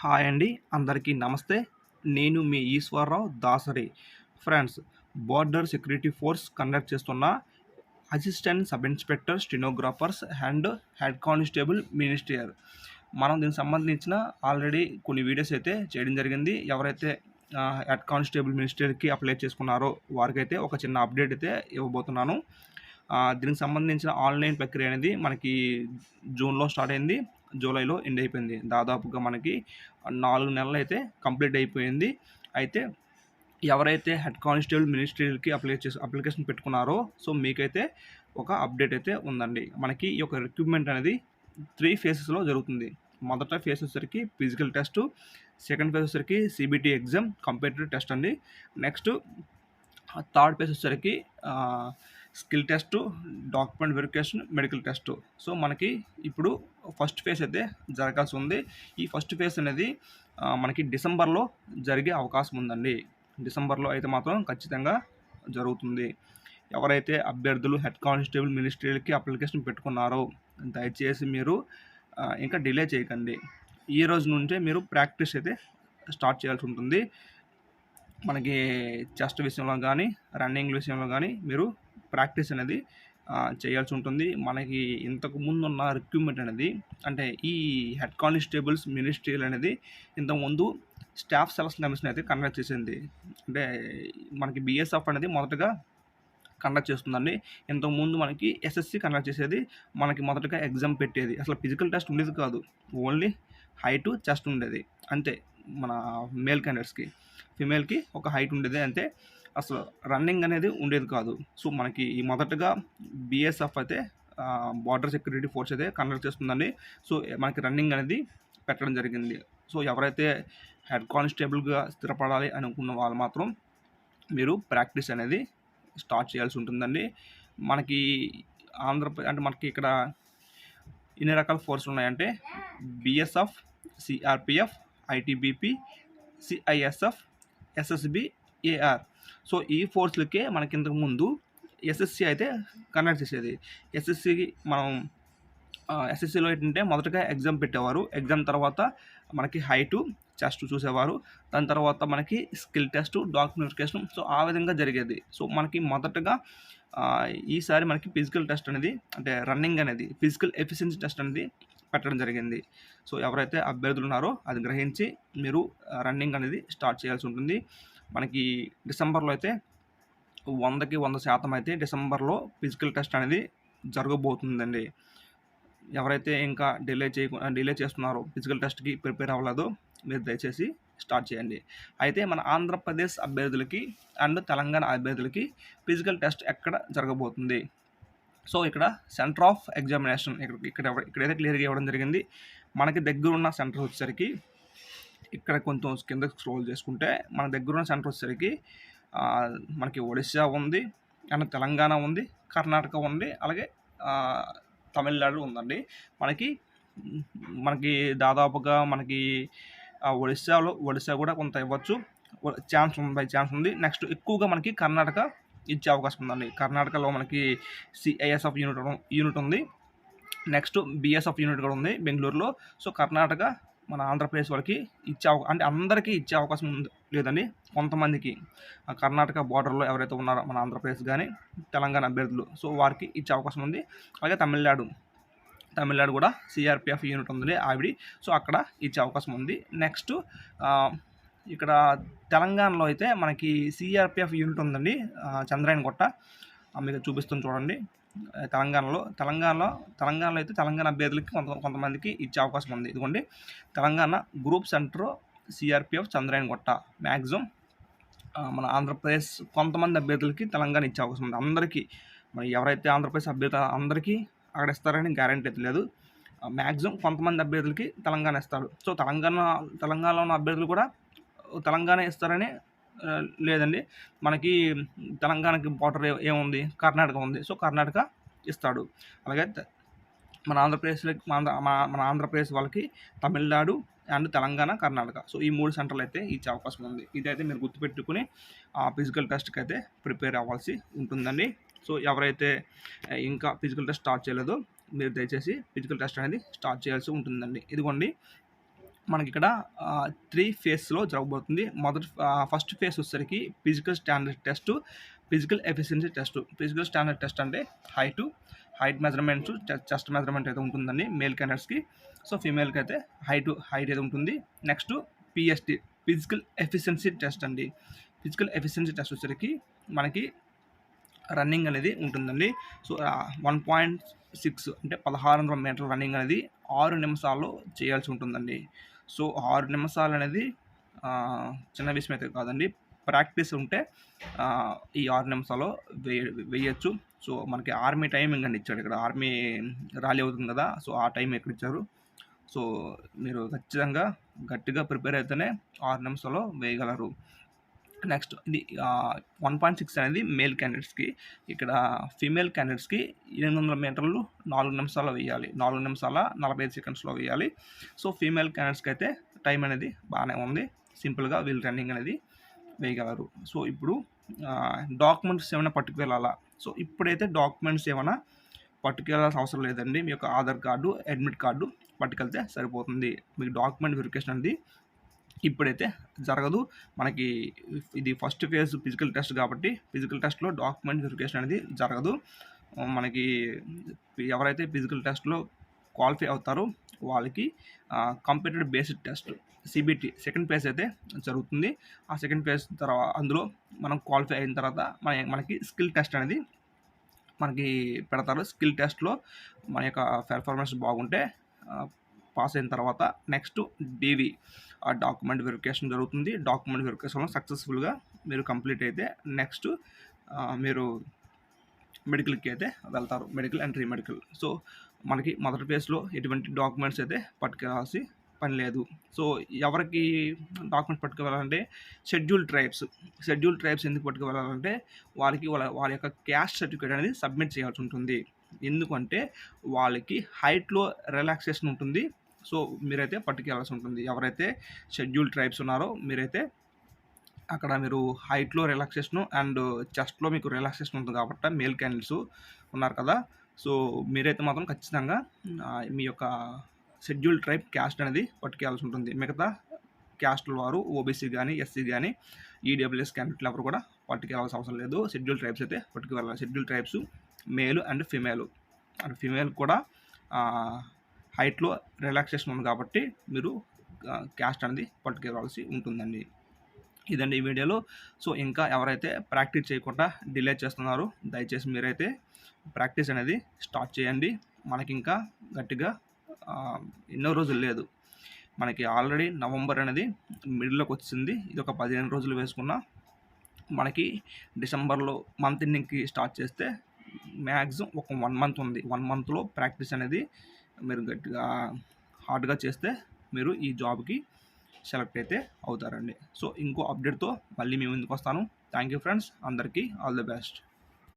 Hi అండి. అందరికీ నమస్తే. నేను మీ Eswararao Dasari. Friends, border security force conduct చేస్తున్న assistant sub inspector stenographers and head constable ministerial. మనం దీనికి సంబంధించిన ఆల్రెడీ కొన్ని వీడియోస్ అయితే చేయడం జరిగింది. ఎవరైతే హెడ్ కానిస్టేబుల్ మినిస్ట్రియల్‌కి అప్లై చేసుకున్నారో వారికైతే ఒక చిన్న అప్డేట్ అయితే ఇవ్వబోతున్నాను. దీనికి సంబంధించిన ఆన్‌లైన్ ప్రక్రియ అనేది మనకి జూన్‌లో స్టార్ట్ అయింది. జూలైలో ఎండ్ అయిపోయింది. దాదాపుగా మనకి 4 నెలలైతే కంప్లీట్ అయిపోయింది. అయితే ఎవరైతే హెడ్ కానిస్టేబుల్ మినిస్ట్రీ‌లకి అప్లికేషన్ పెట్టుకున్నారో సో మీకైతే ఒక అప్డేట్ అయితే ఉందండి. మనకి ఈ యొక్క రిక్రూట్‌మెంట్ అనేది 3 ఫేజెస్‌లో జరుగుతుంది. మొదట ఫేజ్ వచ్చేసరికి ఫిజికల్ టెస్టు, సెకండ్ ఫేజ్ వచ్చేసరికి సీబీటీ ఎగ్జామ్ కంపేటిటివ్ టెస్ట్ అండి. నెక్స్ట్ థర్డ్ ఫేజ్ వచ్చేసరికి skill test, document verification, medical test. So మనకి ఇప్పుడు ఫస్ట్ ఫేజ్ అయితే జరగాల్సి ఉంది. ఈ ఫస్ట్ ఫేజ్ అనేది మనకి డిసెంబర్‌లో జరిగే అవకాశం ఉందండి. డిసెంబర్‌లో అయితే మాత్రం ఖచ్చితంగా జరుగుతుంది. ఎవరైతే అభ్యర్థులు హెడ్ కానిస్టేబుల్ మినిస్ట్రీ‌లకి అప్లికేషన్ పెట్టుకున్నారో దయచేసి మీరు ఇంకా డిలే చేయకండి. ఈ రోజు నుంచే మీరు ప్రాక్టీస్ అయితే స్టార్ట్ చేయాల్సి ఉంటుంది. మనకి చెస్ట్ విషయంలో కానీ, రన్నింగ్ విషయంలో కానీ మీరు ప్రాక్టీస్ అనేది చేయాల్సి ఉంటుంది. మనకి ఇంతకు ముందున్న రిక్రూట్‌మెంట్ అనేది అంటే ఈ హెడ్ కానిస్టేబుల్స్ మినిస్ట్రియల్ అనేది ఇంతకుముందు స్టాఫ్ సెలక్షన్ కమిషన్ అయితే కండక్ట్ చేసింది. అంటే మనకి బీఎస్ఎఫ్ అనేది మొదటగా కండక్ట్ చేస్తుందండి. ఇంతకుముందు మనకి ఎస్ఎస్‌సి కండక్ట్ చేసేది. మనకి మొదటగా ఎగ్జామ్ పెట్టేది. అసలు ఫిజికల్ టెస్ట్ ఉండేది కాదు. ఓన్లీ హైటు, చెస్ట్ ఉండేది. అంతే మన మేల్ క్యాండిడేట్స్‌కి. ఫీమేల్‌కి ఒక హైట్ ఉండేది అంతే. అసలు రన్నింగ్ అనేది ఉండేది కాదు. సో మనకి ఈ మొదటగా బీఎస్ఎఫ్ అయితే బోర్డర్ సెక్యూరిటీ ఫోర్స్ అయితే కండక్ట్ చేస్తుందండి. సో మనకి రన్నింగ్ అనేది పెట్టడం జరిగింది. సో ఎవరైతే హెడ్ కానిస్టేబుల్‌గా స్థిరపడాలి అనుకున్న వాళ్ళు మాత్రం మీరు ప్రాక్టీస్ అనేది స్టార్ట్ చేయాల్సి ఉంటుందండి. మనకి అంటే మనకి ఇక్కడ ఎన్ని రకాల ఫోర్సులు ఉన్నాయంటే BSF, CRPF, ITBP, CISF, SSB, AR. So ఈ ఫోర్స్‌లకే మనకి ఇంతకుముందు ఎస్ఎస్‌సి అయితే కండక్ట్ చేసేది. ఎస్ఎస్‌సికి మనం ఎస్ఎస్‌సిలో ఏంటంటే మొదటగా ఎగ్జామ్ పెట్టేవారు. ఎగ్జామ్ తర్వాత మనకి హైటు, చెస్ట్ చూసేవారు. దాని తర్వాత మనకి skill test, document verification so ఆ విధంగా జరిగేది. సో మనకి మొదటగా ఈసారి మనకి ఫిజికల్ టెస్ట్ అనేది అంటే రన్నింగ్ అనేది ఫిజికల్ ఎఫిషియన్సీ టెస్ట్ అనేది పెట్టడం జరిగింది. సో ఎవరైతే అభ్యర్థులు ఉన్నారో అది గ్రహించి మీరు రన్నింగ్ అనేది స్టార్ట్ చేయాల్సి ఉంటుంది. మనకి డిసెంబర్‌లో అయితే 100కి 100% అయితే డిసెంబర్‌లో ఫిజికల్ టెస్ట్ అనేది జరగబోతుందండి. ఎవరైతే ఇంకా డిలే చేస్తున్నారో ఫిజికల్ టెస్ట్‌కి ప్రిపేర్ అవ్వలేదో మీరు దయచేసి స్టార్ట్ చేయండి. అయితే మన ఆంధ్రప్రదేశ్ అభ్యర్థులకి అండ్ తెలంగాణ అభ్యర్థులకి ఫిజికల్ టెస్ట్ ఎక్కడ జరగబోతుంది. సో ఇక్కడ సెంటర్ ఆఫ్ ఎగ్జామినేషన్ ఇక్కడైతే క్లియర్‌గా ఇవ్వడం జరిగింది. మనకి దగ్గరున్న సెంటర్ వచ్చేసరికి ఇక్కడ కొంచెం కిందకి స్క్రోల్ చేసుకుంటే మన దగ్గరున్న సెంటర్ వచ్చేసరికి మనకి ఒడిస్సా ఉంది, అండ్ తెలంగాణ ఉంది, కర్ణాటక ఉంది, అలాగే తమిళనాడు ఉందండి. మనకి దాదాపుగా మనకి ఒడిస్సా కూడా కొంత ఇవ్వచ్చు. బై ఛాన్స్ ఉంది. నెక్స్ట్ ఎక్కువగా మనకి కర్ణాటక ఇచ్చే అవకాశం ఉందండి. కర్ణాటకలో మనకి సిఐఎస్ఎఫ్ యూనిట్ ఉంది. నెక్స్ట్ బీఎస్ఎఫ్ యూనిట్ కూడా ఉంది బెంగుళూరులో. సో కర్ణాటక మన ఆంధ్రప్రదేశ్ వాళ్ళకి అంటే అందరికీ ఇచ్చే అవకాశం లేదండి. కొంతమందికి కర్ణాటక బార్డర్‌లో ఎవరైతే ఉన్నారో మన ఆంధ్రప్రదేశ్ కానీ, తెలంగాణ అభ్యర్థులు సో వారికి ఇచ్చే అవకాశం ఉంది. అలాగే తమిళనాడు కూడా సిఆర్‌పిఎఫ్ యూనిట్ ఉంది ఆవిడి. సో అక్కడ ఇచ్చే అవకాశం ఉంది. నెక్స్ట్ ఇక్కడ తెలంగాణలో అయితే మనకి సిఆర్‌పిఎఫ్ యూనిట్ ఉందండి. చంద్రాయణగుట్ట మీకు చూపిస్తాను చూడండి. తెలంగాణలో అయితే తెలంగాణ అభ్యర్థులకి కొంతమందికి ఇచ్చే అవకాశం ఉంది. ఇదిగోండి Telangana group centre CRPF Chandrayangutta. Maximum మన ఆంధ్రప్రదేశ్ కొంతమంది అభ్యర్థులకి తెలంగాణ ఇచ్చే అవకాశం ఉంది. అందరికీ మరి ఎవరైతే ఆంధ్రప్రదేశ్ అభ్యర్థులు అందరికీ అక్కడ ఇస్తారని గ్యారంటీ అయితే లేదు. మ్యాక్సిమం కొంతమంది అభ్యర్థులకి తెలంగాణ ఇస్తారు. సో తెలంగాణలో ఉన్న అభ్యర్థులు కూడా తెలంగాణ ఇస్తారని లేదండి. మనకి తెలంగాణకి బార్డర్ ఏముంది, కర్ణాటక ఉంది. సో కర్ణాటక ఇస్తాడు. అలాగే మన ఆంధ్రప్రదేశ్ వాళ్ళకి తమిళనాడు అండ్ తెలంగాణ, కర్ణాటక సో ఈ 3 సెంటర్లు అయితే ఇచ్చే అవకాశం ఉంది. ఇదైతే మీరు గుర్తుపెట్టుకుని ఫిజికల్ టెస్ట్‌కి అయితే ప్రిపేర్ అవ్వాల్సి ఉంటుందండి. సో ఎవరైతే ఇంకా ఫిజికల్ టెస్ట్ స్టార్ట్ చేయలేదో మీరు దయచేసి ఫిజికల్ టెస్ట్ అనేది స్టార్ట్ చేయాల్సి ఉంటుందండి. ఇదిగోండి మనకిక్కడ 3 ఫేజ్‌లో జరగబోతుంది. ఫస్ట్ ఫేజ్ వచ్చేసరికి physical standard test, physical efficiency test. Physical standard test అంటే హైట్ మెజర్‌మెంట్స్, చెస్ట్ మెజర్‌మెంట్ అయితే ఉంటుందండి మేల్ క్యాండిడేట్స్‌కి. సో, ఫీమేల్‌కి అయితే హైట్ అయితే ఉంటుంది. నెక్స్ట్ పీఎస్టీ ఫిజికల్ ఎఫిషియన్సీ టెస్ట్ అండి. ఫిజికల్ ఎఫిషియన్సీ టెస్ట్ వచ్చేసరికి మనకి రన్నింగ్ అనేది ఉంటుందండి. సో, 1.6 అంటే 1600 మీటర్ల రన్నింగ్ అనేది 6 నిమిషాల్లో చేయాల్సి ఉంటుందండి. సో, 6 నిమిషాలు అనేది చిన్న విషయం అయితే కాదండి. ప్రాక్టీస్ ఉంటే ఈ 6 నిమిషాల్లో వేయొచ్చు. సో, మనకి ఆర్మీ టైమింగ్ అని ఇచ్చాడు ఇక్కడ. ఆర్మీ ర్యాలీ అవుతుంది కదా! సో, ఆ టైం ఇక్కడ ఇచ్చారు. సో, మీరు ఖచ్చితంగా గట్టిగా ప్రిపేర్ అయితేనే 6 నిమిషాల్లో వేయగలరు. నెక్స్ట్ ఇది 1.6 అనేది మేల్ క్యాండిడేట్స్‌కి. ఇక్కడ ఫీమేల్ క్యాండిడేట్స్‌కి 800 మీటర్లు 4 నిమిషాల్లో వేయాలి. 4 నిమిషాల 45 సెకండ్స్‌లో వేయాలి. సో, ఫీమేల్ క్యాండిడేట్స్‌కి అయితే టైం అనేది బాగానే ఉంది. సింపుల్‌గా వీళ్ళు రన్నింగ్ అనేది వేయగలరు. సో, ఇప్పుడు డాక్యుమెంట్స్ ఏమైనా పట్టుకెళ్ళాలా? సో, ఇప్పుడైతే డాక్యుమెంట్స్ ఏమైనా పట్టుకెళ్ళాల్సిన అవసరం లేదండి. మీ యొక్క ఆధార్ కార్డు, అడ్మిట్ కార్డు పట్టుకెళ్తే సరిపోతుంది. మీకు డాక్యుమెంట్ వెరిఫికేషన్ అనేది ఇప్పుడైతే జరగదు. మనకి ఇది ఫస్ట్ ఫేజ్ ఫిజికల్ టెస్ట్ కాబట్టి ఫిజికల్ టెస్ట్‌లో డాక్యుమెంట్ వెరిఫికేషన్ అనేది జరగదు. మనకి ఎవరైతే ఫిజికల్ టెస్ట్‌లో క్వాలిఫై అవుతారో వాళ్ళకి computer based test CBT second phase అయితే జరుగుతుంది. ఆ సెకండ్ ఫేజ్ అందులో మనం క్వాలిఫై అయిన తర్వాత మనకి స్కిల్ టెస్ట్ అనేది మనకి పెడతారు. స్కిల్ టెస్ట్‌లో మన యొక్క పెర్ఫార్మెన్స్ బాగుంటే పాస్ అయిన తర్వాత నెక్స్ట్ డీవీ డాక్యుమెంట్ వెరిఫికేషన్ జరుగుతుంది. డాక్యుమెంట్ వెరిఫికేషన్‌లో సక్సెస్‌ఫుల్‌గా మీరు కంప్లీట్ అయితే నెక్స్ట్ మీరు మెడికల్‌కి అయితే వెళ్తారు. Medical and re medical. So, మనకి మొదటి ఫేజ్‌లో ఎటువంటి డాక్యుమెంట్స్ అయితే పట్టుకెళ్ళాల్సిన పని లేదు. సో, ఎవరికి డాక్యుమెంట్స్ పట్టుకువెళ్ళాలంటే షెడ్యూల్డ్ ట్రైబ్స్ ఎందుకు పట్టుకువెళ్ళాలంటే వాళ్ళ యొక్క క్యాస్ట్ సర్టిఫికేట్ అనేది సబ్మిట్ చేయాల్సి ఉంటుంది. ఎందుకంటే వాళ్ళకి హైట్‌లో రిలాక్సేషన్ ఉంటుంది. సో, మీరైతే పట్టుకెళ్ళాల్సి ఉంటుంది. ఎవరైతే షెడ్యూల్డ్ ట్రైబ్స్ ఉన్నారో మీరైతే అక్కడ మీరు హైట్‌లో రిలాక్సేషను అండ్ చెస్ట్‌లో మీకు రిలాక్సేషన్ ఉంటుంది కాబట్టి మేల్ క్యాండిడేట్స్ ఉన్నారు కదా! సో, మీరైతే మాత్రం ఖచ్చితంగా మీ యొక్క షెడ్యూల్డ్ ట్రైబ్ క్యాస్ట్ అనేది పట్టుకెళ్ళాల్సి ఉంటుంది. మిగతా క్యాస్ట్‌ల వారు ఓబీసీ గాని, ఎస్సీ గాని, ఈడబ్ల్యూఎస్ క్యాండిడేట్‌లు ఎవరు కూడా పట్టుకెళ్ళాల్సిన అవసరం లేదు. షెడ్యూల్డ్ ట్రైబ్స్ అయితే పట్టుకువెళ్ళాలి. Scheduled tribes male and female. And female కూడా హైట్‌లో రిలాక్సేషన్ ఉంది కాబట్టి మీరు క్యాస్ట్ అనేది పట్టుకెళ్ళాల్సి ఉంటుందండి. ఇదండి ఈ వీడియోలో. సో, ఇంకా ఎవరైతే ప్రాక్టీస్ చేయకుండా డిలే చేస్తున్నారో దయచేసి మీరైతే ప్రాక్టీస్ అనేది స్టార్ట్ చేయండి. మనకింకా గట్టిగా ఎన్నో రోజులు లేదు. మనకి ఆల్రెడీ నవంబర్ అనేది మిడిల్‌లోకి వచ్చింది. ఇది ఒక 15 రోజులు వేసుకున్నా మనకి డిసెంబర్‌లో మంత్ ఎండింగ్‌కి స్టార్ట్ చేస్తే మ్యాక్సిమం ఒక 1 మంత్ ఉంది. 1 మంత్‌లో ప్రాక్టీస్ అనేది మీరు గట్టిగా హార్డ్‌గా చేస్తే మీరు ఈ జాబ్‌కి సెలెక్ట్ అయితే అవుతారండి. సో, ఇంకో అప్డేట్‌తో మళ్ళీ మీ ముందుకు వస్తాను. Thank you friends. అందరికీ ఆల్ ది బెస్ట్.